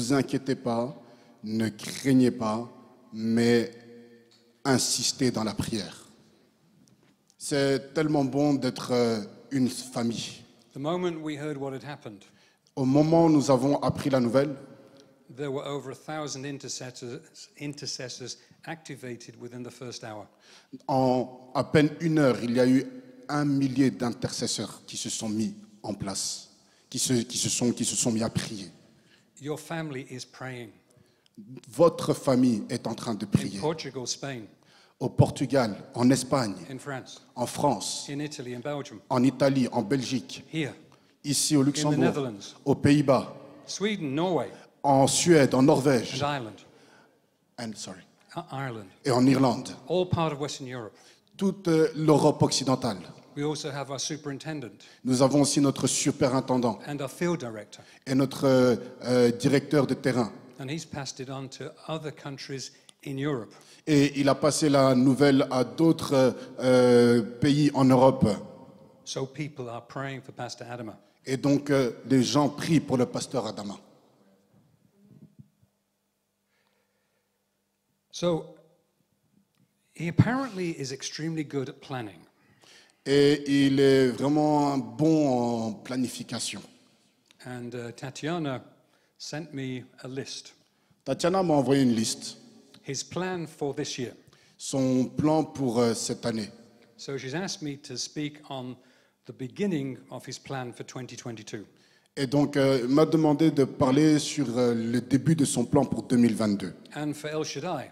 vous inquiétez pas, ne craignez pas, mais insistez dans la prière. C'est tellement bon d'être une famille. The moment we heard what had happened, Au moment où nous avons appris la nouvelle, there were over 1,000 intercessors activated within the first hour. en à peine 1 heure, il y a eu 1 millier d'intercesseurs qui se sont mis en place, qui se sont mis à prier. Your family is praying. Votre famille est en train de In prier. Portugal, Spain, Au Portugal, en Espagne, in France, en France, in Italy, in Belgium, en Italie, en Belgique, here, ici au in the Luxembourg, Netherlands, aux Pays-Bas, Sweden, Norway, en Suède, en and Norvège, Ireland. Ireland, et en Irlande, all part of Western Europe. toute l'Europe occidentale. We also have our superintendent Nous avons aussi notre superintendant and our field director, et notre directeur de terrain. and he's passed it on to other countries in Europe. Et il a passé la nouvelle à d'autres pays en Europe. So people are praying for Pastor Adama. Et donc, les gens prient pour le pasteur Adama. So he apparently is extremely good at planning. Et il est vraiment bon en planification. And Tatiana sent me a list. Tatiana m'a envoyé une liste, His plan for this year. son plan pour cette année. So she's asked me to speak on the beginning of his plan for 2022. Et donc, il m'a demandé de parler sur le début de son plan pour 2022. And for El Shaddai,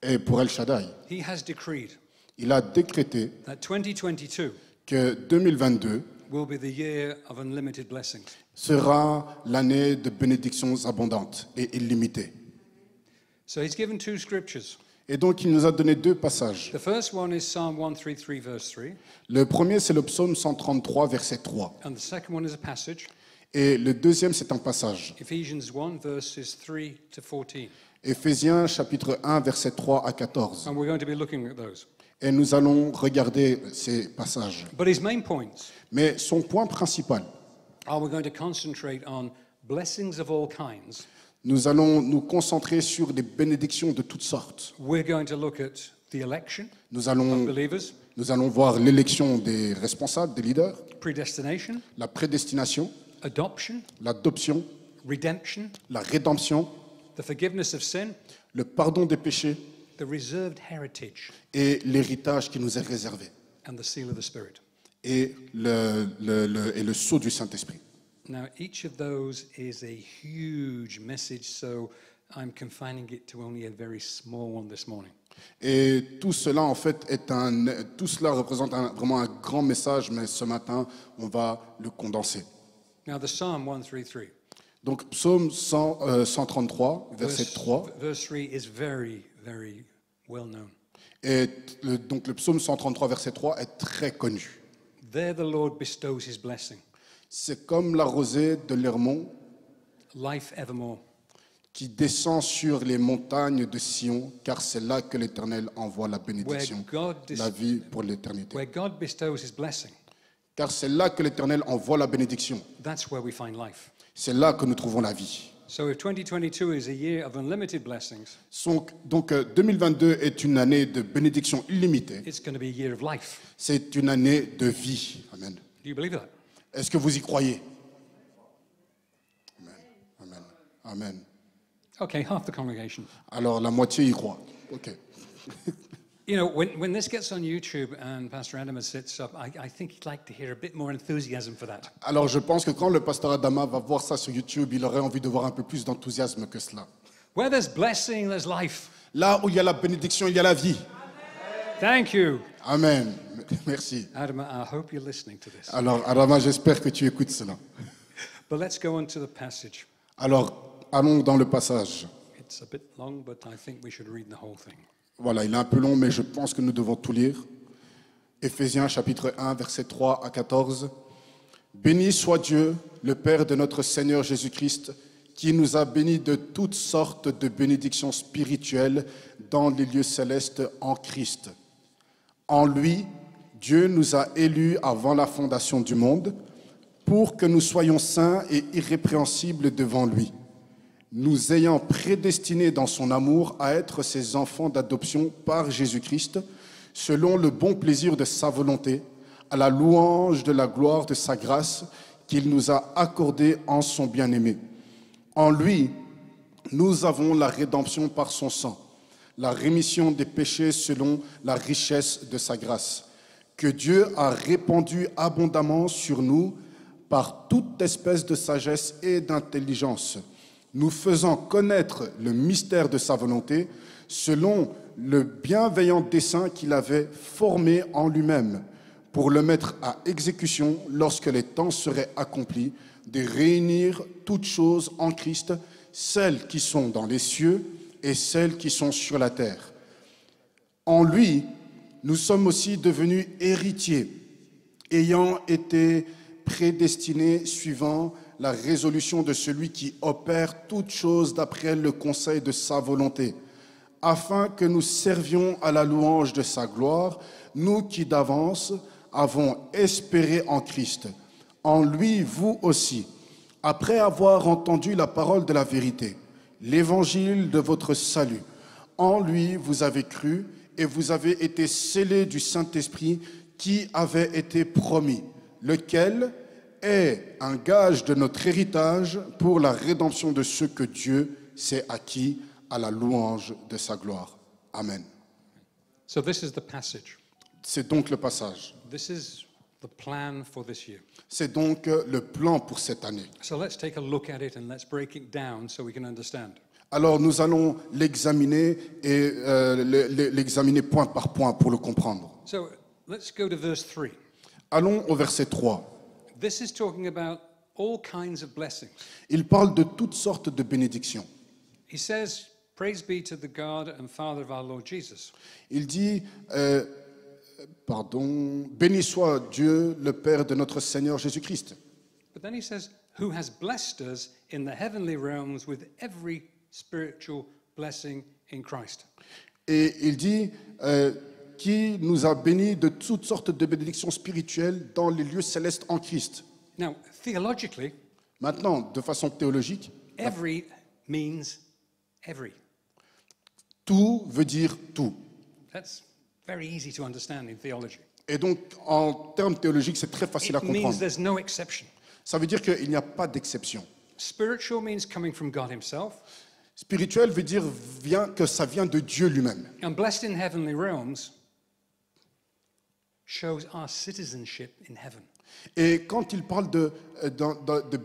Et pour El Shaddai, he has decreed il a décrété that 2022 que 2022 will be the year of unlimited blessings. sera l'année de bénédictions abondantes et illimitées. So he's given 2 scriptures. Et donc, il nous a donné 2 passages. The first one is Psalm 133, verse 3, Le premier, c'est le psaume 133, verset 3. and the second one is a passage, Et le deuxième, c'est un passage. Ephesians 1, verses 3 to 14. Éphésiens, chapitre 1, verset 3 à 14. And we're going to be looking at those. Et nous allons regarder ces passages. But his main points Mais son point principal, are we're going to concentrate on blessings of all kinds. nous allons nous concentrer sur des bénédictions de toutes sortes. We're going to look at the election Nous of allons believers, voir l'élection des responsables, des leaders, predestination, la prédestination, adoption, l'adoption, redemption, la rédemption, the forgiveness of sin, le pardon des péchés the reserved heritage, et l'héritage qui nous est réservé. and the seal of the Spirit. Et le sceau du Saint-Esprit. Now, each of those is a huge message, so I'm confining it to only a very small one this morning. Et tout cela, en fait, tout cela représente vraiment un grand message, mais ce matin, on va le condenser. Now, the Psalm 133, Donc, psaume 133, verset 3. verse 3 is very, very well known. Et donc, le psaume 133, verset 3 est très connu. There the Lord bestows his blessing, C'est comme la rosée de l'Hermon life evermore. qui descend sur les montagnes de Sion, car c'est là que l'Éternel envoie la bénédiction, la vie pour l'éternité. Where God bestows his blessing, Car c'est là que l'Éternel envoie la bénédiction. that's where we find life. C'est là que nous trouvons la vie. So if 2022 is a year of unlimited blessings, Donc 2022 est une année de bénédiction illimitée. it's going to be a year of life. C'est une année de vie. Amen. Do you believe that? Est-ce que vous y croyez? Amen. Amen. Amen. Okay, half the congregation. Alors la moitié y croit. Ok. You know, when this gets on YouTube and Pastor Adama sits up, I think he'd like to hear a bit more enthusiasm for that. Alors je pense que quand le pasteur Adama va voir ça sur YouTube, il aurait envie de voir un peu plus d'enthousiasme que cela. Where there's blessing, there's life. Là où il y a la bénédiction, il y a la vie. Thank you. Amen. Merci. Adama, I hope you're listening to this. Alors Adama, j'espère que tu écoutes cela. But let's go on to the passage. Alors allons dans le passage. It's a bit long, but I think we should read the whole thing. Voilà, il est un peu long, mais je pense que nous devons tout lire. Éphésiens chapitre 1, versets 3 à 14. Béni soit Dieu, le Père de notre Seigneur Jésus-Christ, qui nous a bénis de toutes sortes de bénédictions spirituelles dans les lieux célestes en Christ. En lui, Dieu nous a élus avant la fondation du monde pour que nous soyons saints et irrépréhensibles devant lui. nous ayant prédestinés dans son amour à être ses enfants d'adoption par Jésus-Christ, selon le bon plaisir de sa volonté, à la louange de la gloire de sa grâce qu'il nous a accordée en son bien-aimé. En lui, nous avons la rédemption par son sang, la rémission des péchés selon la richesse de sa grâce, que Dieu a répandue abondamment sur nous par toute espèce de sagesse et d'intelligence, nous faisant connaître le mystère de sa volonté, selon le bienveillant dessein qu'il avait formé en lui-même, pour le mettre à exécution lorsque les temps seraient accomplis, de réunir toutes choses en Christ, celles qui sont dans les cieux et celles qui sont sur la terre. En lui, nous sommes aussi devenus héritiers, ayant été prédestinés suivant la résolution de celui qui opère toutes choses d'après le conseil de sa volonté, afin que nous servions à la louange de sa gloire, nous qui d'avance avons espéré en Christ. En lui, vous aussi, après avoir entendu la parole de la vérité, l'évangile de votre salut, en lui vous avez cru et vous avez été scellés du Saint-Esprit qui avait été promis, lequel est un gage de notre héritage pour la rédemption de ceux que Dieu s'est acquis à la louange de sa gloire. Amen. So this is the passage. C'est donc le passage. This is the plan for this year. C'est donc le plan pour cette année. So let's take a look at it and let's break it down so we can understand. Alors nous allons l'examiner et l'examiner point par point pour le comprendre. So let's go to verse 3. Allons au verset 3. This is talking about all kinds of blessings. Il parle de toutes sortes de bénédictions. He says, "Praise be to the God and Father of our Lord Jesus." Il dit, béni soit Dieu, le Père de notre Seigneur Jésus-Christ. But then he says, "Who has blessed us in the heavenly realms with every spiritual blessing in Christ." Et il dit, qui nous a bénis de toutes sortes de bénédictions spirituelles dans les lieux célestes en Christ. Now, theologically, Maintenant, de façon théologique, every means every. tout veut dire tout. That's very easy to understand in theology. Et donc, en termes théologiques, c'est très facile à It means comprendre. there's no exception. Ça veut dire qu'il n'y a pas d'exception. Spiritual means coming from God himself, Spirituel veut dire que ça vient de Dieu lui-même. and blessed in heavenly realms shows our citizenship in heaven. Et quand il parle de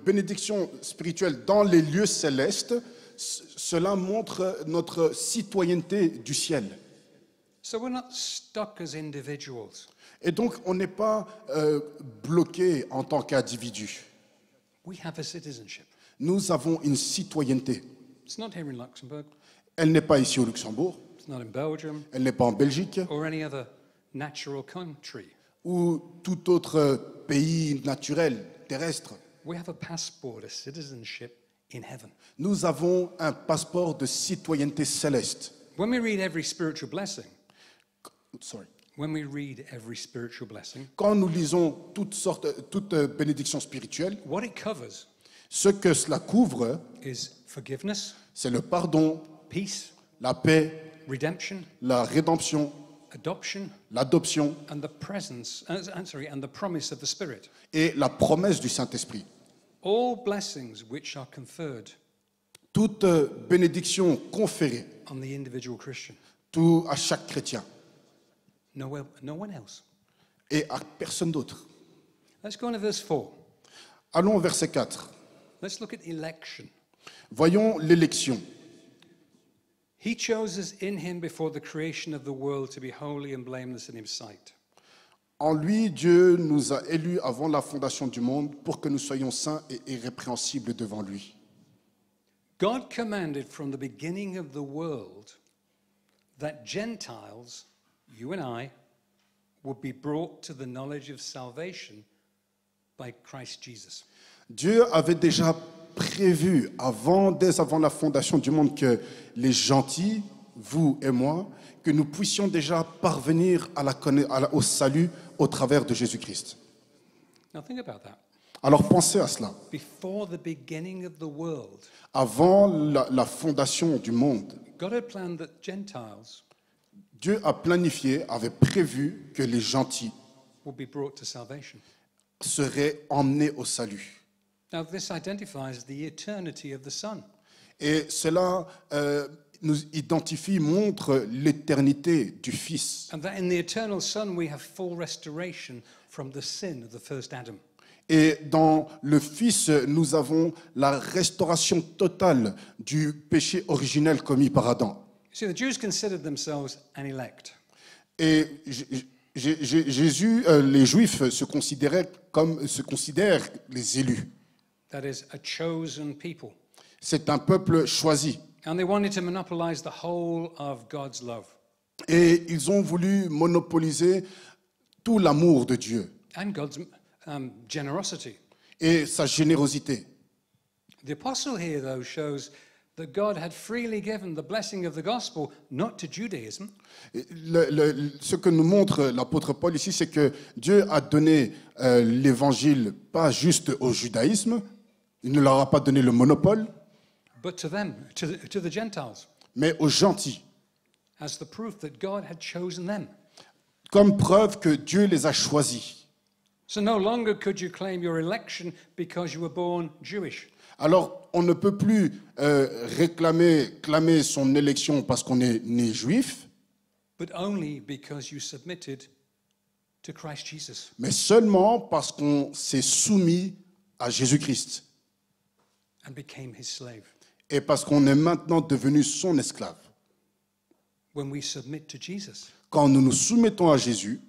bénédiction spirituelle dans les lieux célestes, cela montre notre citoyenneté du ciel. So we're not stuck as individuals. Et donc, on n'est pas bloqué en tant qu'individu. We have a citizenship. Nous avons une citoyenneté. It's not here in Luxembourg, Elle n'est pas ici au Luxembourg, it's not in Belgium, elle n'est pas en Belgique or any other natural country. ou tout autre pays naturel, terrestre. We have a passport, a citizenship in heaven. Nous avons un passeport de citoyenneté céleste. When we read every spiritual blessing, Sorry. when we read every spiritual blessing, Quand nous lisons toute bénédiction spirituelle, what it covers ce que cela couvre, is forgiveness, c'est le pardon, peace, la paix, redemption, la rédemption, adoption, l'adoption and the presence, and the promise of the Spirit. et la promesse du Saint-Esprit. All blessings which are conferred Toute bénédiction conférée on the individual Christian. tout à chaque chrétien No one else. et à personne d'autre. Let's go on to verse 4. Allons au verset 4. Let's look at election. Voyons l'élection. He chose us in him before the creation of the world to be holy and blameless in his sight. En lui, Dieu nous a élus avant la fondation du monde pour que nous soyons saints et irrépréhensibles devant lui. God commanded from the beginning of the world that Gentiles, you and I, would be brought to the knowledge of salvation by Christ Jesus. Dieu avait déjà prévu, dès avant la fondation du monde, que les gentils, vous et moi, que nous puissions déjà parvenir au salut au travers de Jésus-Christ. Now think about that. Alors pensez à cela. Before the beginning of the world, Avant la fondation du monde, God had planned that Gentiles Dieu a planifié, avait prévu que les gentils would be brought to salvation. seraient emmenés au salut. Now, this identifies the eternity of the Son. Et cela nous identifie, montre l'éternité du Fils. And that in the eternal Son we have full restoration from the sin of the first Adam. Et dans le Fils, nous avons la restauration totale du péché originel commis par Adam. See, the Jews considered themselves an elect. Et Jésus, les Juifs se considèrent les élus. That is, a chosen people. C'est un peuple choisi. And they wanted to monopolize the whole of God's love. Et ils ont voulu monopoliser tout l'amour de Dieu And God's generosity. et sa générosité. The apostle here, though, shows that God had freely given the blessing of the gospel, not to Judaism, Ce que nous montre l'apôtre Paul ici, c'est que Dieu a donné l'évangile pas juste au judaïsme, il ne leur a pas donné le monopole, but to them, to the Gentiles, mais aux gentils, as the proof that God had chosen them. comme preuve que Dieu les a choisis. So no longer could you claim your election because you were born Jewish. Alors, on ne peut plus clamer son élection parce qu'on est né juif, But only because you submitted to Christ Jesus. mais seulement parce qu'on s'est soumis à Jésus-Christ And became his slave. et parce qu'on est maintenant devenu son esclave. When we submit to Jesus, Quand nous nous soumettons à Jésus,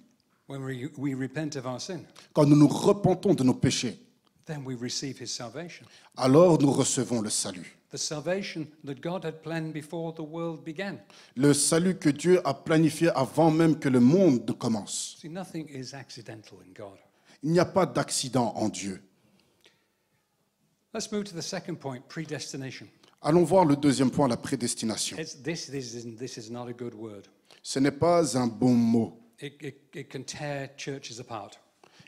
when we repent of our sin, quand nous nous repentons de nos péchés, then we receive his salvation. alors nous recevons le salut. The salvation that God had planned before the world began. Le salut que Dieu a planifié avant même que le monde ne commence. See, nothing is accidental in God. Il n'y a pas d'accident en Dieu. Let's move to the second point, predestination. Allons voir le deuxième point, la prédestination. This is not a good word. Ce n'est pas un bon mot. It can tear churches apart.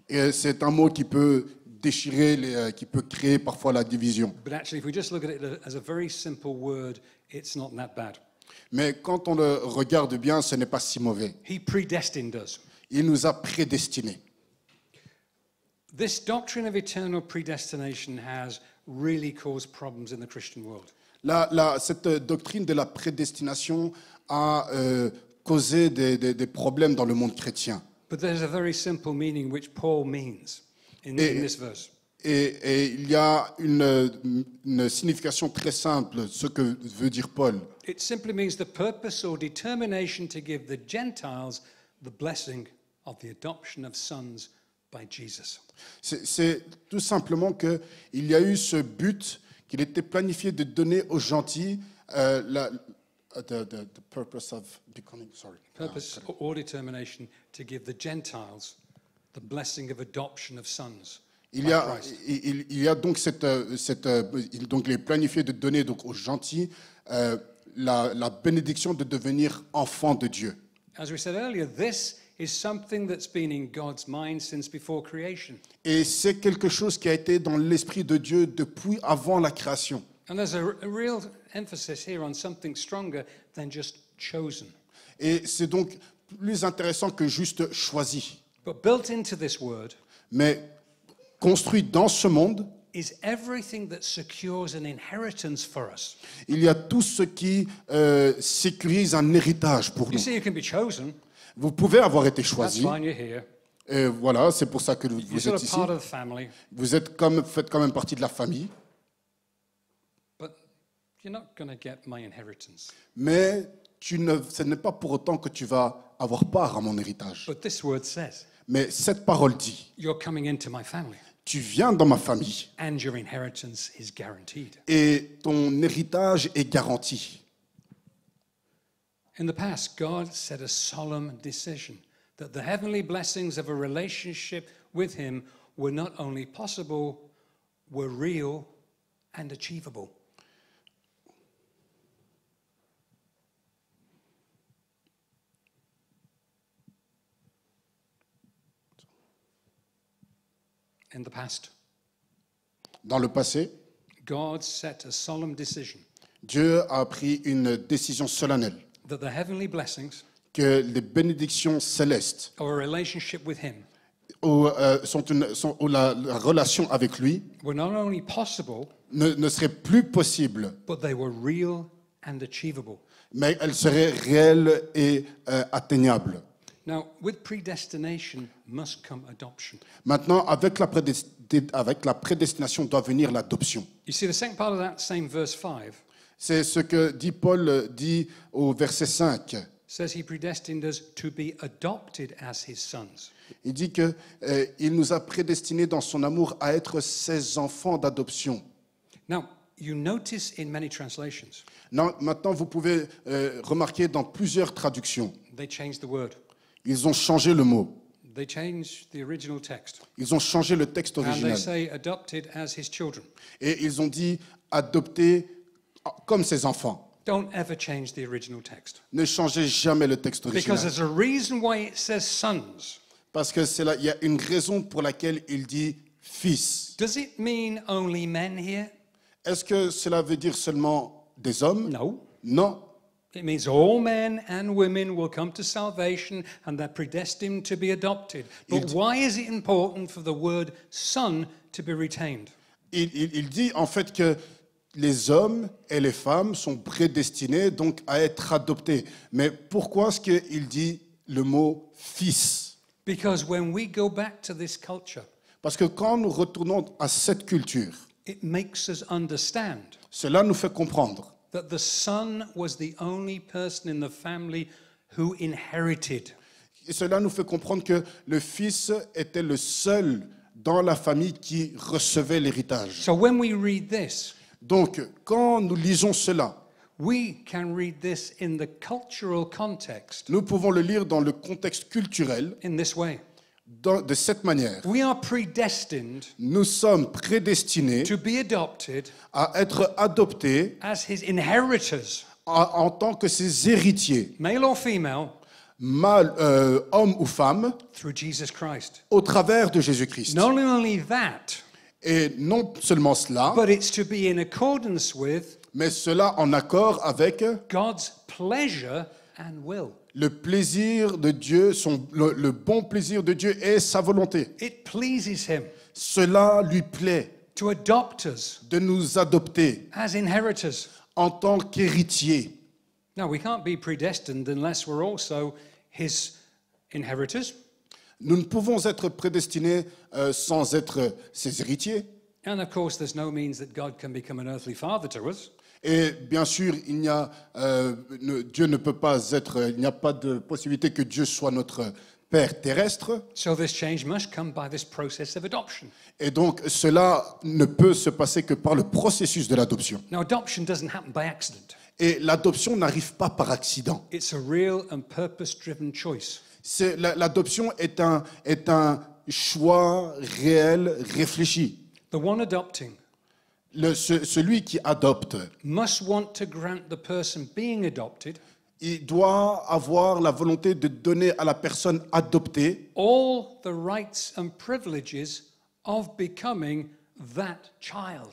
Et c'est un mot qui peut déchirer, qui peut créer parfois la division. But actually, if we just look at it as a very simple word, it's not that bad. Mais quand on le regarde bien, ce n'est pas si mauvais. He predestined us. Il nous a prédestinés. This doctrine of eternal predestination has really caused problems in the Christian world. Cette doctrine de la prédestination a causé des problèmes dans le monde chrétien. But there's a very simple meaning which Paul means in this verse. Et il y a une signification très simple, ce que veut dire Paul. It simply means the purpose or determination to give the Gentiles the blessing of the adoption of sons by Jesus. C'est tout simplement qu'il y a eu ce but qu'il était planifié de donner aux gentils the purpose of becoming, sorry. Purpose or determination to give the Gentiles the blessing of adoption of sons. Il y a donc donc il est planifié de donner donc aux gentils la bénédiction de devenir enfants de Dieu. As we said earlier, this is something that's been in God's mind since before creation. Et c'est quelque chose qui a été dans l'esprit de Dieu depuis avant la création. And there's a real emphasis here on something stronger than just chosen. Et c'est donc plus intéressant que juste choisi. But built into this word Mais construit dans ce monde, is everything that secures an inheritance for us. il y a tout ce qui sécurise un héritage pour You nous. see, you can be chosen. Vous pouvez avoir été That's choisi. fine, you're here. Et voilà, c'est pour ça que You're vous sort êtes of ici. part of the family, Vous faites quand même partie de la famille. but you're not going to get my inheritance. Mais ce n'est pas pour autant que tu vas avoir part à mon héritage. But this word says, Mais cette parole dit, you're coming into my family, tu viens dans ma famille and your inheritance is guaranteed. et ton héritage est garanti. In the past, God set a solemn decision that the heavenly blessings of a relationship with Him were not only possible, were real and achievable. In the past, Dans le passé, God set a solemn decision Dieu a pris une décision solennelle that the heavenly blessings que les bénédictions célestes of a relationship with Him ou la relation avec lui were not only possible, ne serait plus possible, but they were real and achievable. mais elle serait réelle et atteignable. Now, with predestination must come adoption. Maintenant, avec la prédestination doit venir l'adoption. You see, the second part of that same verse 5 C'est ce que dit Paul dit au verset 5. says he predestined us to be adopted as his sons. Il dit que il nous a prédestinés dans son amour à être ses enfants d'adoption. Now, you notice in many translations, Non, maintenant, vous pouvez remarquer dans plusieurs traductions, they changed the word. ils ont changé le mot. They changed the original text. Ils ont changé le texte And they original. say adopted as his children. Et ils ont dit adopter comme ses enfants. Don't ever change the original text. Ne changez jamais le texte Because original. there's a reason why it says sons. Parce que il y a une raison pour laquelle il dit fils. Does it mean only men here? Est-ce que cela veut dire seulement des hommes? No. Non. It means all men and women will come to salvation and they're predestined to be adopted. But why is it important for the word son to be retained? Il dit en fait que les hommes et les femmes sont prédestinés donc à être adoptés. Mais pourquoi est-ce qu'il dit le mot fils? Because when we go back to this culture, Parce que quand nous retournons à cette culture, it makes us understand cela nous fait comprendre that the son was the only person in the family who inherited. et cela nous fait comprendre que le fils était le seul dans la famille qui recevait l'héritage. So when we read this, Donc, quand nous lisons cela, we can read this in the cultural context nous pouvons le lire dans le contexte culturel in this way. de cette manière. We are predestined Nous sommes prédestinés to be adopted à être adoptés as his inheritors, en tant que ses héritiers, male or female, hommes ou femmes, through Jesus Christ. au travers de Jésus-Christ. Not only that, Et non seulement cela, but it's to be in accordance with mais cela en accord avec God's pleasure and will. le plaisir de Dieu, le bon plaisir de Dieu et sa volonté. It pleases him Cela lui plaît to adopt us de nous adopter as inheritors. en tant qu'héritiers. Now, we can't be predestined unless we're also his inheritors. Nous ne pouvons être prédestinés sans être ses héritiers. And of course, there's no means that God can become an earthly father to us. Et bien sûr, Dieu ne peut pas être, il n'y a pas de possibilité que Dieu soit notre Père terrestre. So this change must come by this process of adoption. Et donc, cela ne peut se passer que par le processus de l'adoption. Now, adoption doesn't happen by accident. Et l'adoption n'arrive pas par accident. It's a real and purpose-driven choice. L'adoption est un choix réel, réfléchi. The one adopting Celui qui adopte, must want to grant the person being adopted il doit avoir la volonté de donner à la personne adoptée all the rights and privileges of becoming that child.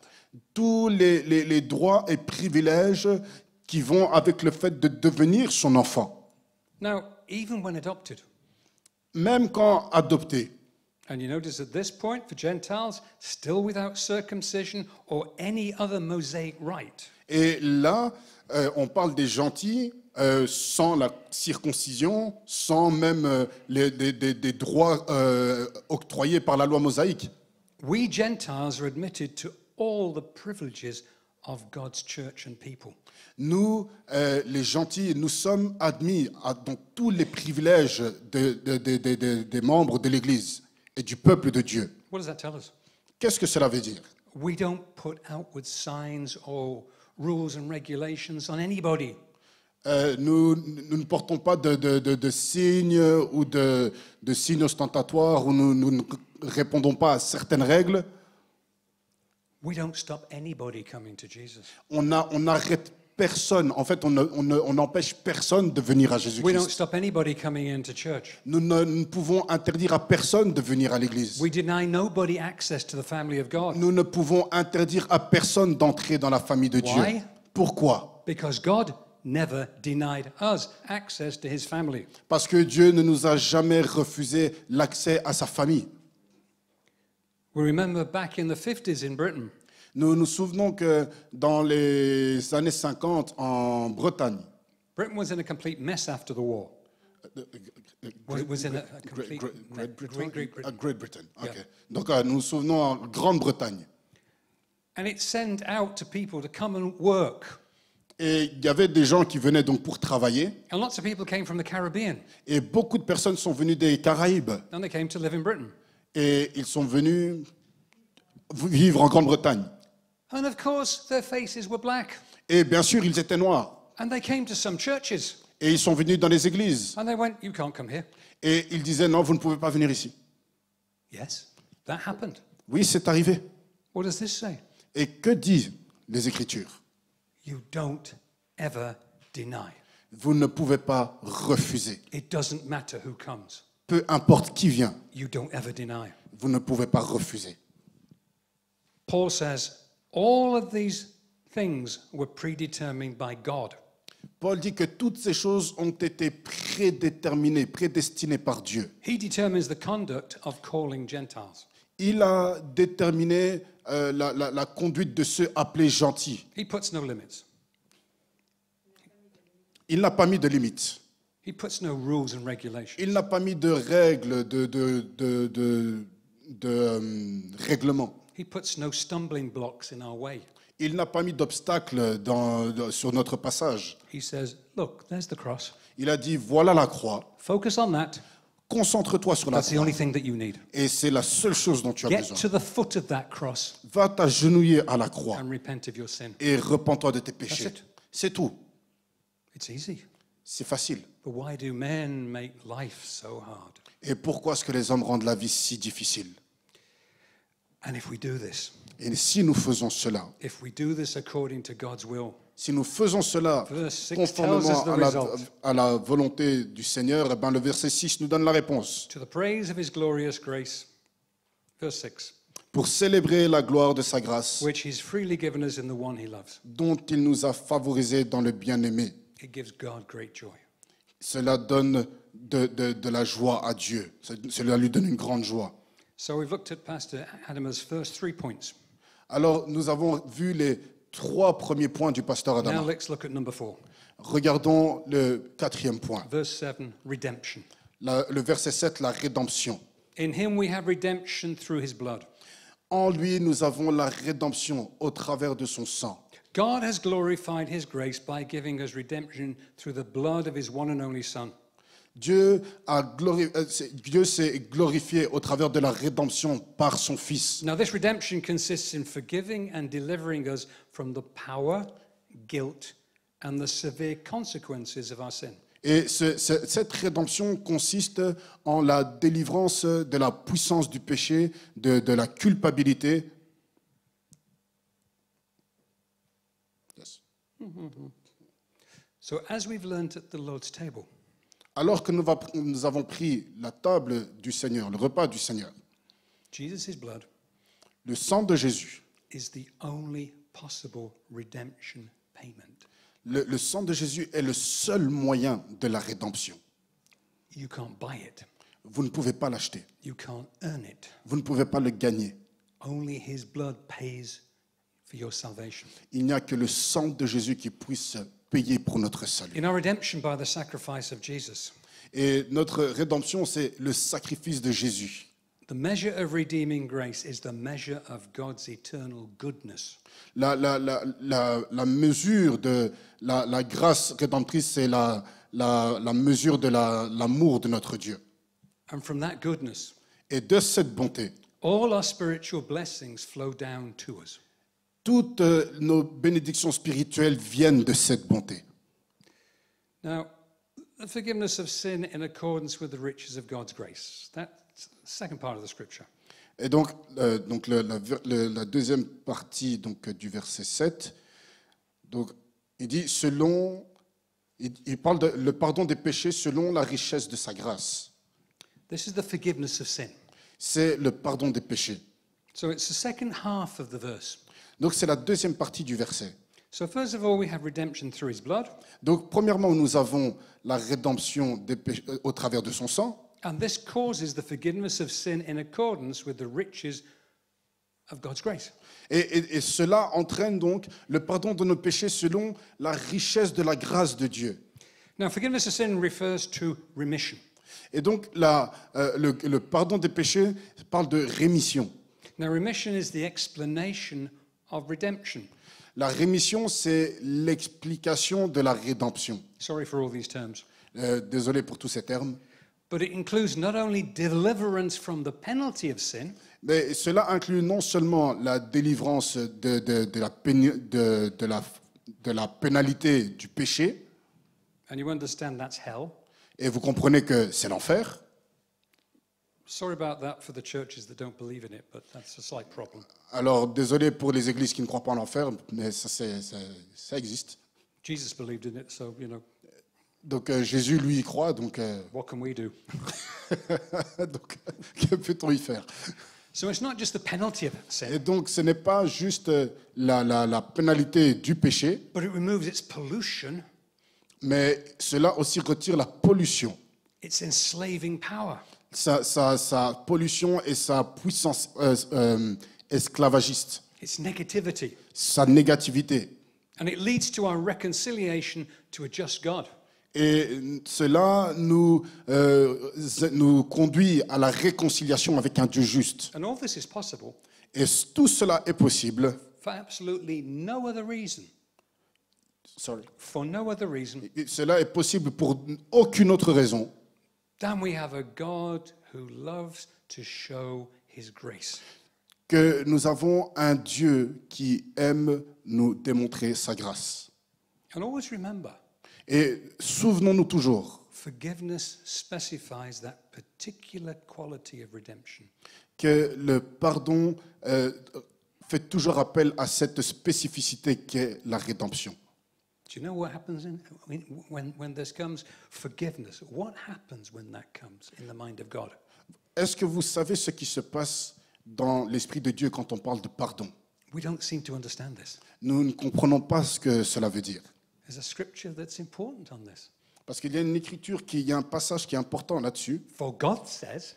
tous les droits et privilèges qui vont avec le fait de devenir son enfant. Now, even when adopted, Même quand adopté. and you notice at this point for Gentiles, still without circumcision or any other Mosaic rite. Et là, on parle des gentils sans la circoncision, sans même des droits octroyés par la loi mosaïque. We Gentiles are admitted to all the privileges of God's church and people. Nous, les gentils, nous sommes admis dans tous les privilèges des membres de l'Église et du peuple de Dieu. What does that tell us? Qu'est-ce que cela veut dire? We don't put outward signs or rules and regulations on anybody. Nous ne portons pas de signes ou de signes ostentatoires où nous ne répondons pas à certaines règles. We don't stop anybody coming to Jesus. On n'arrête personne, en fait, on n'empêche personne de venir à We don't Jésus-Christ. stop anybody coming into church. Nous ne pouvons interdire à personne de venir à l'église. We deny nobody access to the family of God. Nous ne pouvons interdire à personne d'entrer dans la famille de Dieu. Why? Pourquoi? Because God never denied us access to his family. Parce que Dieu ne nous a jamais refusé l'accès à sa famille. We remember back in the 50s in Britain, Nous nous souvenons que dans les années 50 en Bretagne, Britain was in a complete mess after the war. Was in a complete Great Britain. Great Britain. Yeah. Ok. Donc nous nous souvenons en Grande-Bretagne. And it sent out to people to come and work. Et il y avait des gens qui venaient donc pour travailler. And lots of people came from the Caribbean Et beaucoup de personnes sont venues des Caraïbes. and they came to live in Britain. Et ils sont venus vivre en Grande-Bretagne. And of course, their faces were black. Et bien sûr, ils étaient noirs. And they came to some churches Et ils sont venus dans les églises. and they went, "You can't come here." Et ils disaient, non, vous ne pouvez pas venir ici. Yes, that happened. Oui, c'est arrivé. What does this say? Et que disent les Écritures? You don't ever deny. Vous ne pouvez pas refuser. It doesn't matter who comes. Peu importe qui vient, You don't ever deny. vous ne pouvez pas refuser. Paul says, all of these things were predetermined by God. Paul dit que toutes ces choses ont été prédéterminées, prédestinées par Dieu. He determines the conduct of calling Gentiles. Il a déterminé la conduite de ceux appelés gentils. He puts no limits. Il n'a pas mis de limites. He puts no rules and regulations. Il n'a pas mis de règles, règlements. He puts no stumbling blocks in our way. Il n'a pas mis d'obstacles sur notre passage. He says, look, there's the cross. Il a dit, voilà la croix, Focus on that. concentre-toi sur la That's the croix. only thing that you need. Et c'est la seule chose dont tu as Get besoin. to the foot of that cross Va t'agenouiller à la croix and repent of your sin. et repens-toi de tes péchés. That's it. C'est tout. It's easy. C'est facile. But why do men make life so hard? Et pourquoi est-ce que les hommes rendent la vie si difficile? And if we do this, Et si nous faisons cela, if we do this according to God's will, si nous faisons cela Verse 6 conformément tells us the result. à la volonté du Seigneur, eh ben, le verset 6 nous donne la réponse. to the praise of his glorious grace, verse 6, Pour célébrer la gloire de sa grâce, which he's freely given us in the one he loves. dont il nous a favorisés dans le bien-aimé. It gives God great joy. Cela donne de la joie à Dieu. Cela lui donne une grande joie. So we've looked at Pastor Adama's first 3 points. Alors, nous avons vu les 3 premiers points du pasteur Now Adama. let's look at number 4. Regardons le 4e point. Verse 7, redemption. Le verset 7, la rédemption. In him we have redemption through his blood. En lui, nous avons la rédemption au travers de son sang. God has glorified his grace by giving us redemption through the blood of his one and only Son. Dieu s'est glorifié au travers de la rédemption par son Fils. Now, this redemption consists in forgiving and delivering us from the power, guilt, and the severe consequences of our sin. Et cette rédemption consiste en la délivrance de la puissance du péché, de la culpabilité. Yes. So, as we've learned at the Lord's table, Alors que nous avons pris la table du Seigneur, le repas du Seigneur, Jesus' blood le sang de Jésus, is the only possible redemption payment. le sang de Jésus est le seul moyen de la rédemption. You can't buy it. Vous ne pouvez pas l'acheter. You can't earn it. Vous ne pouvez pas le gagner. Only his blood pays for your salvation. Il n'y a que le sang de Jésus qui puisse payer pour notre salut. In our redemption by the sacrifice of Jesus, Et notre rédemption, c'est le sacrifice de Jésus. the measure of redeeming grace is the measure of God's eternal goodness. La mesure de la grâce rédemptrice, c'est la mesure de l'amour de notre Dieu. And from that goodness, Et de cette bonté, all our spiritual blessings flow down to us. toutes nos bénédictions spirituelles viennent de cette bonté. Now, the forgiveness of sin in accordance with the riches of God's grace. That's the second part of the scripture. Et donc la deuxième partie donc, du verset 7, donc, Il dit il parle de le pardon des péchés selon la richesse de sa grâce. This is the forgiveness of sin. C'est le pardon des péchés. So it's the second half of the verse. Donc c'est la deuxième partie du verset. So first of all, we have redemption through his blood. Donc premièrement, nous avons la rédemption des péchés, au travers de son sang. And this causes the forgiveness of sin in accordance with the riches of God's grace. Et cela entraîne donc le pardon de nos péchés selon la richesse de la grâce de Dieu. Now, forgiveness of sin refers to remission. Et donc le pardon des péchés parle de rémission. Now, remission is the explanation of redemption. La rémission, c'est l'explication de la rédemption. Sorry for all these terms. Désolé pour tous ces termes. But it includes not only deliverance from the penalty of sin, Mais cela inclut non seulement la délivrance de la pénalité du péché, and you understand that's hell. et vous comprenez que c'est l'enfer. Sorry about that for the churches that don't believe in it, but that's a slight problem. Alors, désolé pour les églises qui ne croient pas en l'enfer, mais ça existe. Jesus believed in it, so, Donc Jésus, lui, y croit, donc, what can we do? donc que peut-on y faire? So it's not just the penalty of sin, Et donc, ce n'est pas juste la pénalité du péché, but it removes its pollution, mais cela aussi retire la pollution. its enslaving power. Sa pollution et sa puissance esclavagiste, Its negativity. sa négativité. And it leads to our reconciliation to a just God. Et cela nous conduit à la réconciliation avec un Dieu juste. And all this is possible Et tout cela est possible. for absolutely no other reason. For no other reason Et cela est possible pour aucune autre raison than we have a God who loves to show his grace. que nous avons un Dieu qui aime nous démontrer sa grâce. And always remember, Et souvenons-nous toujours forgiveness specifies that particular quality of redemption. que le pardon fait toujours appel à cette spécificité qu'est la rédemption. Do you know what happens when this comes? Forgiveness. What happens when that comes in the mind of God? Est-ce que vous savez ce qui se passe dans l'Esprit de Dieu quand on parle de pardon? We don't seem to understand this. Nous ne comprenons pas ce que cela veut dire. There's a scripture that's important on this. Parce qu'il y a une écriture, il y a un passage qui est important là-dessus. For God says,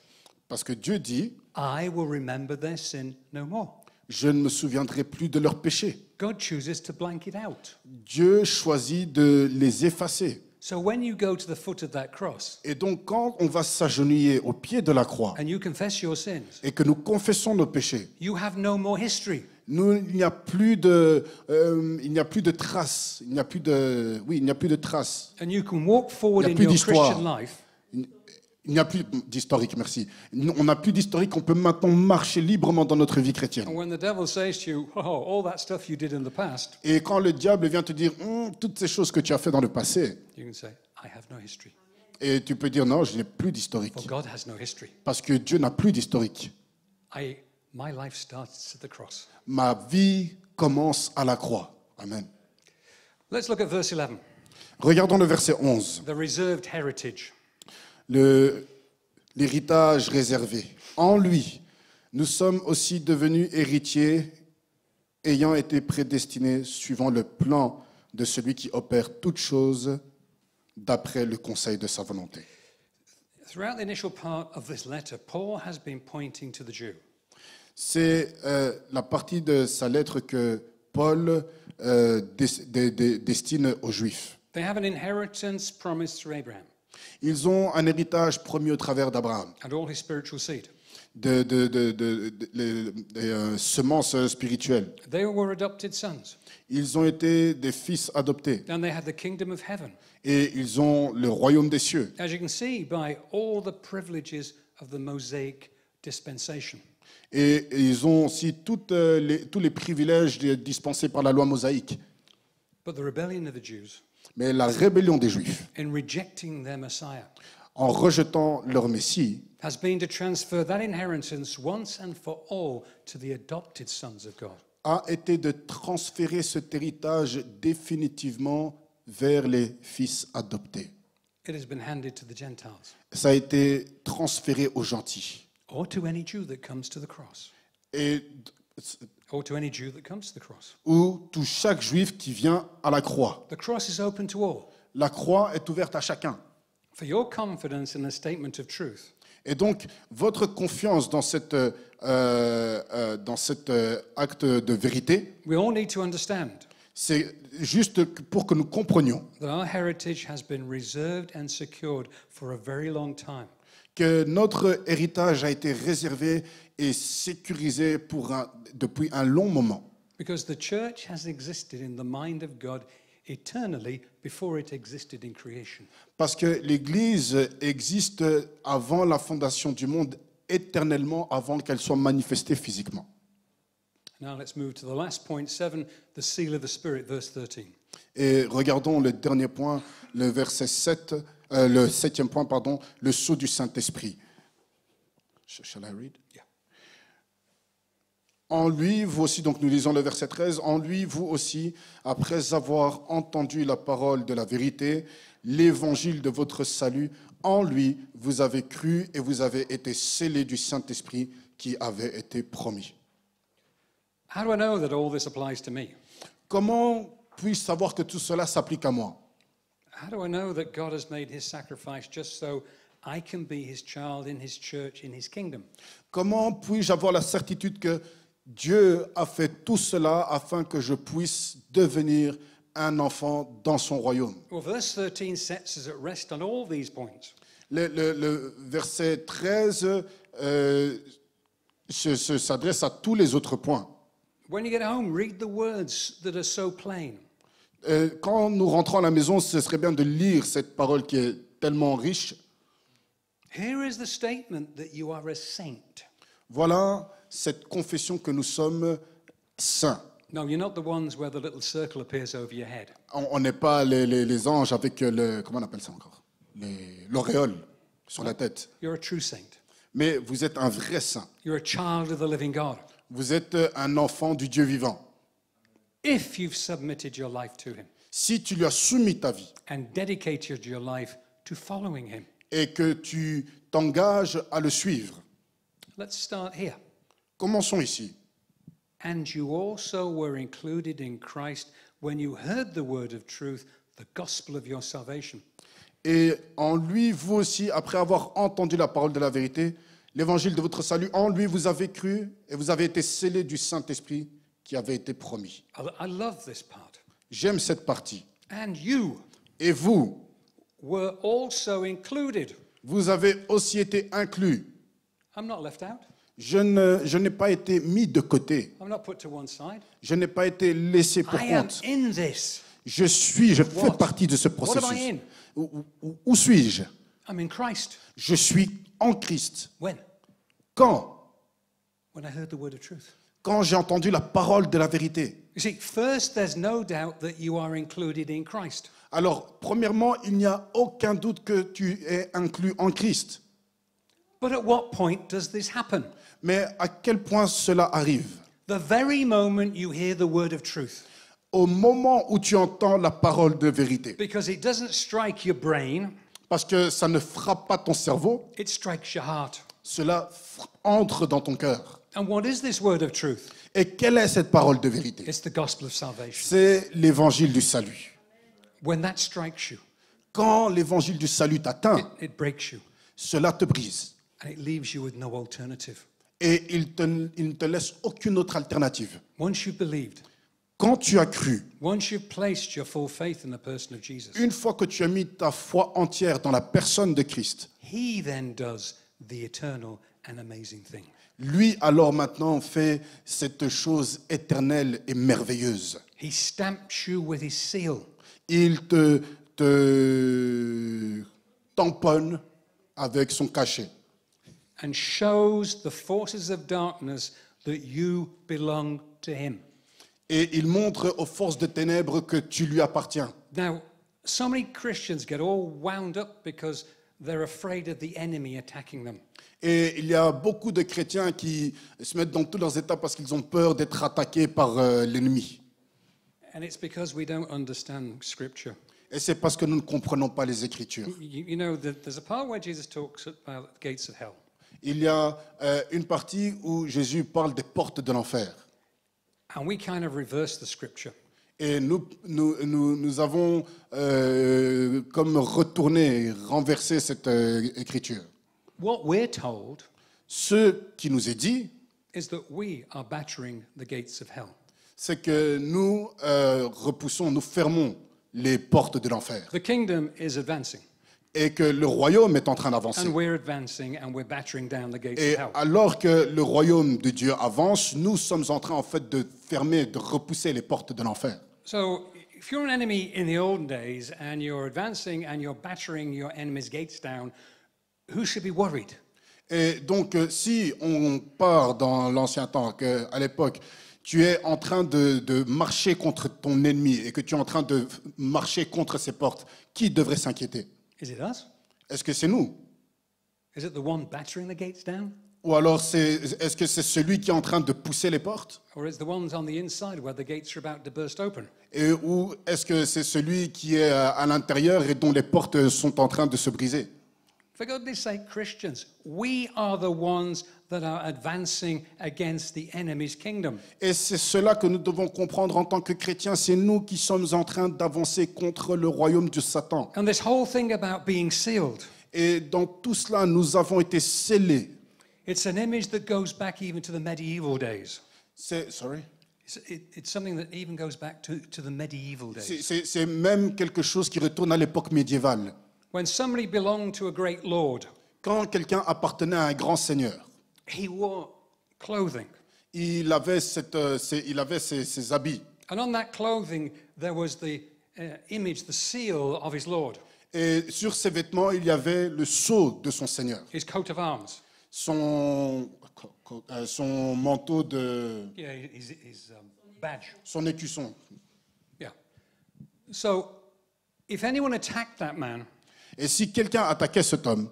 Parce que Dieu dit, I will remember their sin no more. je ne me souviendrai plus de leurs péchés. God chooses to blank it out. Dieu choisit de les effacer. So when you go to the foot of that cross Et donc quand on va s'agenouiller au pied de la croix and you confess your sins, et que nous confessons nos péchés, you have no more history. il n'y a plus de traces. Il n'y a plus de traces. And you can walk forward Il y a in plus your d'histoire. Christian life Il n'y a plus d'historique, merci. On n'a plus d'historique, on peut maintenant marcher librement dans notre vie chrétienne. and when the devil says to you, all that stuff you did in the past, Et quand le diable vient te dire toutes ces choses que tu as fait dans le passé, you can say, I have no history. et tu peux dire non, je n'ai plus d'historique. For God has no history. Parce que Dieu n'a plus d'historique. My life starts at the cross. Ma vie commence à la croix. Amen. Let's look at verse 11, Regardons le verset 11. the reserved heritage. L'héritage réservé. En lui, nous sommes aussi devenus héritiers, ayant été prédestinés suivant le plan de celui qui opère toutes choses d'après le conseil de sa volonté. Throughout the initial part of this letter, Paul has been pointing to the Jew. C'est la partie de sa lettre que Paul destine aux Juifs. They have an inheritance promised through Abraham Ils ont un héritage promis au travers d'Abraham, and all his spiritual seed. des semences spirituelles. They were adopted sons, Ils ont été des fils adoptés and they had the kingdom of heaven. et ils ont le royaume des cieux. As you can see by all the privileges of the Mosaic dispensation. Et ils ont aussi tous les privilèges dispensés par la loi mosaïque. But the rebellion of the Jews, Mais la rébellion des Juifs, in rejecting their Messiah, en rejetant leur Messie, has been to transfer that inheritance once and for all to the adopted sons of God. a été de transférer cet héritage définitivement vers les fils adoptés. It has been handed to the Gentiles Ça a été transféré aux gentils. or to any Jew that comes to the cross. Et, Or to any Jew that comes to the cross. ou tout chaque juif qui vient à la croix. The cross is open to all. La croix est ouverte à chacun. For your confidence in the statement of truth, Et donc, votre confiance dans cet acte de vérité, we all need to understand c'est juste pour que nous comprenions that our heritage has been reserved and secured for a very long time. que notre héritage a été réservé et sécurisé depuis un long moment. Because the church has existed in the mind of God eternally before it existed in creation. Parce que l'Église existe avant la fondation du monde, éternellement, avant qu'elle soit manifestée physiquement. Now let's move to the last point, 7, the seal of the Spirit, verse 13. Et regardons le dernier point, le verset 7, le septième point, pardon, le sceau du Saint-Esprit. Shall I read? Yeah. En lui, vous aussi, donc nous lisons le verset 13, en lui, vous aussi, après avoir entendu la parole de la vérité, l'évangile de votre salut, en lui, vous avez cru et vous avez été scellés du Saint-Esprit qui avait été promis. How do I know that all this applies to me? Comment puis-je savoir que tout cela s'applique à moi? How do I know that God has made his sacrifice just so I can be his child in his church, in his kingdom? Comment puis-je avoir la certitude que Dieu a fait tout cela afin que je puisse devenir un enfant dans son royaume? Well, verse 13 sets us at rest on all these points. Le verset 13 s'adresse à tous les autres points. When you get home, read the words that are so plain. Quand nous rentrons à la maison, ce serait bien de lire cette parole qui est tellement riche. Here is the statement that you are a saint. Voilà cette confession que nous sommes saints. No, you're not the ones where the little circle appears over your head. On n'est pas les anges avec comment on appelle ça encore? L'auréole sur la tête. You're a true saint. Mais vous êtes un vrai saint. You're a child of the living God. Vous êtes un enfant du Dieu vivant. If you've submitted your life to him Si tu lui as soumis ta vie and dedicated your life to following him. et que tu t'engages à le suivre. Let's start here. Commençons ici. And you also were included in Christ when you heard the word of truth, the gospel of your salvation. Et en lui, vous aussi, après avoir entendu la parole de la vérité, l'évangile de votre salut, en lui, vous avez cru et vous avez été scellés du Saint-Esprit qui avait été promis. I love this part. J'aime cette partie. And you Et vous, were also included. vous avez aussi été inclus. I'm not left out. Je n'ai pas été mis de côté. I'm not put to one side. Je n'ai pas été laissé pour I am compte. in this. Je fais What? partie de ce What am processus. I in? Où suis-je? I'm in Christ. Je suis en Christ. When? Quand? When I heard the word of truth. Quand j'ai entendu la parole de la vérité. You see, first, there's no doubt that you are included in Christ. Alors, premièrement, il n'y a aucun doute que tu es inclus en Christ. But at what point does this happen? Mais à quel point cela arrive? The very moment you hear the word of truth. Au moment où tu entends la parole de vérité. Because it doesn't strike your brain, Parce que ça ne frappe pas ton cerveau, it strikes your heart. cela entre dans ton cœur. And what is this word of truth? Et quelle est cette parole de vérité? It's the gospel of salvation. C'est l'évangile du salut. When that strikes you, Quand l'évangile du salut t'atteint, it breaks you. cela te brise. And it leaves you with no alternative. Et il ne te laisse aucune autre alternative. Once you've believed, Quand tu as cru, once you've placed your full faith in the person of Jesus, une fois que tu as mis ta foi entière dans la personne de Christ, he then does the eternal and amazing thing. lui alors maintenant fait cette chose éternelle et merveilleuse. He stamps you with his seal. Il te tamponne avec son cachet And shows the forces of darkness that you belong to him. et il montre aux forces de ténèbres que tu lui appartiens. Now, so many Christians get all wound up because they're afraid of the enemy attacking them. Et il y a beaucoup de chrétiens qui se mettent dans tous leurs états parce qu'ils ont peur d'être attaqués par l'ennemi. And it's because we don't understand Scripture. Et c'est parce que nous ne comprenons pas les Écritures. You know, there's a part where Jesus talks about the gates of hell. Il y a une partie où Jésus parle des portes de l'enfer. And we kind of reverse the Scripture. Et nous avons comme retourné, renversé cette écriture. What we're told Ce qui nous est dit, is that we are battering the gates of hell. c'est que nous repoussons, nous fermons les portes de l'enfer. The kingdom is advancing, Et que le royaume est en train d'avancer. and we're advancing, and we're battering down the gates Et of hell. alors que le royaume de Dieu avance, nous sommes en train en fait de fermer, de repousser les portes de l'enfer. So, if you're an enemy in the olden days and you're advancing and you're battering your enemy's gates down, who should be worried? Et donc, si on part dans l'ancien temps, qu'à l'époque, tu es en train de marcher contre ton ennemi et que tu es en train de marcher contre ses portes, qui devrait s'inquiéter? Is it us? Est-ce que c'est nous? Is it the one battering the gates down? Ou alors, est-ce que c'est celui qui est en train de pousser les portes? Or is it the ones on the inside where the gates are about to burst open? Ou est-ce que c'est celui qui est à l'intérieur et dont les portes sont en train de se briser? For goodness sake, Christians, we are the ones that are advancing against the enemy's kingdom. Et c'est cela que nous devons comprendre en tant que chrétiens. C'est nous qui sommes en train d'avancer contre le royaume de Satan. And this whole thing about being sealed, Et dans tout cela, nous avons été scellés. it's an image that goes back even to the medieval days. Sorry? It's something that even goes back to the medieval days. C'est même quelque chose qui retourne à l'époque médiévale. When somebody belonged to a great lord, Quand quelqu'un appartenait à un grand seigneur, he wore clothing. il avait ses habits. And on that clothing, there was the image, the seal of his lord, Et sur ses vêtements, il y avait le sceau de son seigneur. his coat of arms. Son manteau de... Yeah, his badge. son écusson. Yeah. So, if anyone attacked that man, Et si quelqu'un attaquait cet homme,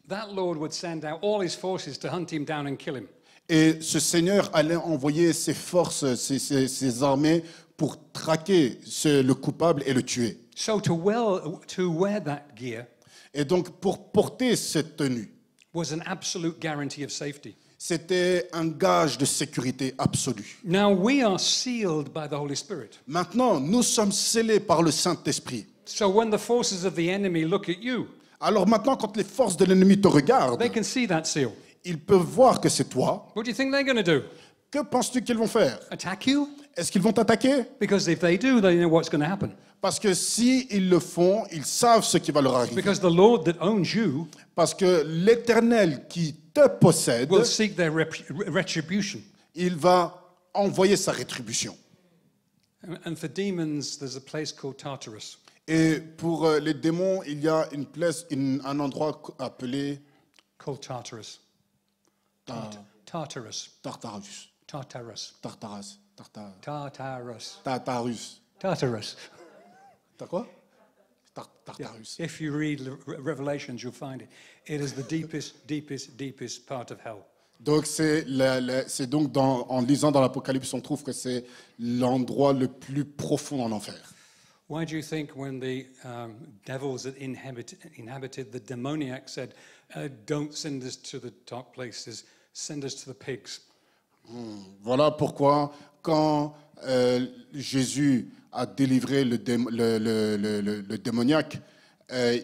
that lord would send out all his forces to hunt him down and kill him. et ce seigneur allait envoyer ses forces, ses armées pour traquer le coupable et le tuer. So to wear that gear Et donc, pour porter cette tenue, was an absolute guarantee of safety. c'était un gage de sécurité absolue. Now we are sealed by the Holy Spirit. Maintenant, nous sommes scellés par le Saint-Esprit. So when the forces of the enemy look at you, Alors maintenant, quand les forces de l'ennemi te regardent, they can see that seal. ils peuvent voir que c'est toi. What do you think they're going to do? Que penses-tu qu'ils vont faire? Attack you? Est-ce qu'ils vont t'attaquer? Because if they do, they know what's going to happen. Parce que s'ils le font, ils savent ce qui va leur arriver. Because the Lord that owns you Parce que l'Éternel qui te possède, will seek their retribution. il va envoyer sa rétribution. And for demons, there's a place called Tartarus. Et pour les démons, il y a une place, un endroit appelé Called Tartarus. Tartarus. Tartarus. Tartarus. Tartaras. Tartarus. Tartarus. Tartarus. T'as quoi? Tartarus. If you read Revelations, you'll find it. It is the deepest, deepest, deepest part of hell. Donc c'est donc en lisant dans l'Apocalypse, on trouve que c'est l'endroit le plus profond en enfer. Why do you think when the devils that inhabited the demoniac said, don't send us to the dark places, send us to the pigs? Voilà pourquoi quand Jésus a délivré le démoniaque,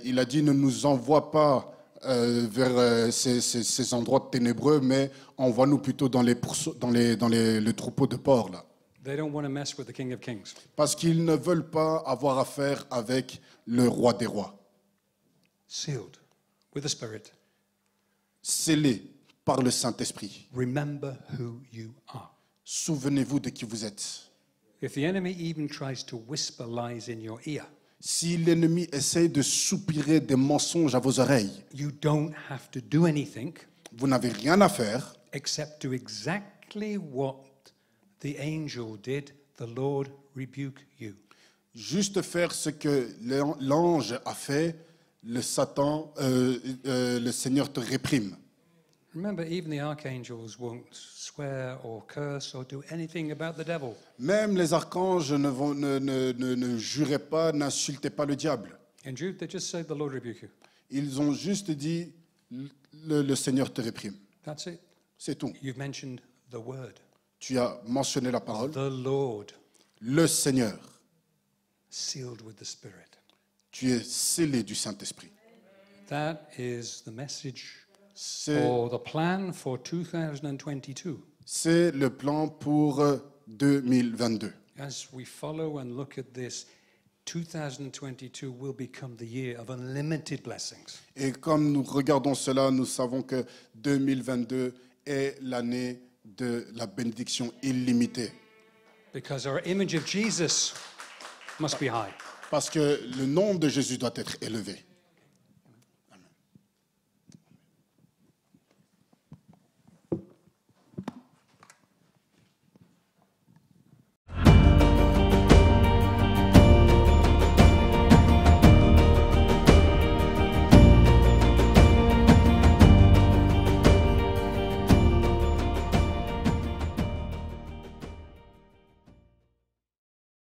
il a dit ne nous envoie pas vers ces endroits ténébreux, mais envoie-nous plutôt dans le troupeau de porcs là. They don't want to mess with the King of Kings. Parce qu'ils ne veulent pas avoir affaire avec le roi des rois. Sealed with the Spirit. Scellés par le Saint-Esprit. Remember who you are. Souvenez-vous de qui vous êtes. If the enemy even tries to whisper lies in your ear, Si l'ennemi essaie de soupirer des mensonges à vos oreilles, you don't have to do anything vous n'avez rien à faire, except do exactly what the angel did. The Lord rebuke you. juste faire ce que l'ange a fait, le Seigneur te réprime. Remember, even the archangels won't swear or curse or do anything about the devil. Même les archanges ne juraient pas, n'insultaient pas le diable. In Jude, they just say, the Lord rebuke you. Ils ont juste dit, le Seigneur te réprime. That's it. C'est tout. You've mentioned the word. Tu as mentionné la parole. The Lord, Le Seigneur, sealed with the Spirit. tu es scellé du Saint-Esprit. That is the message C'est or the plan for 2022. c'est le plan pour 2022. As we follow and look at this, 2022 will become the year of unlimited blessings. Et comme nous regardons cela, nous savons que 2022 est l'année de la bénédiction illimitée. Because our image of Jesus must be high. Parce que le nom de Jésus doit être élevé.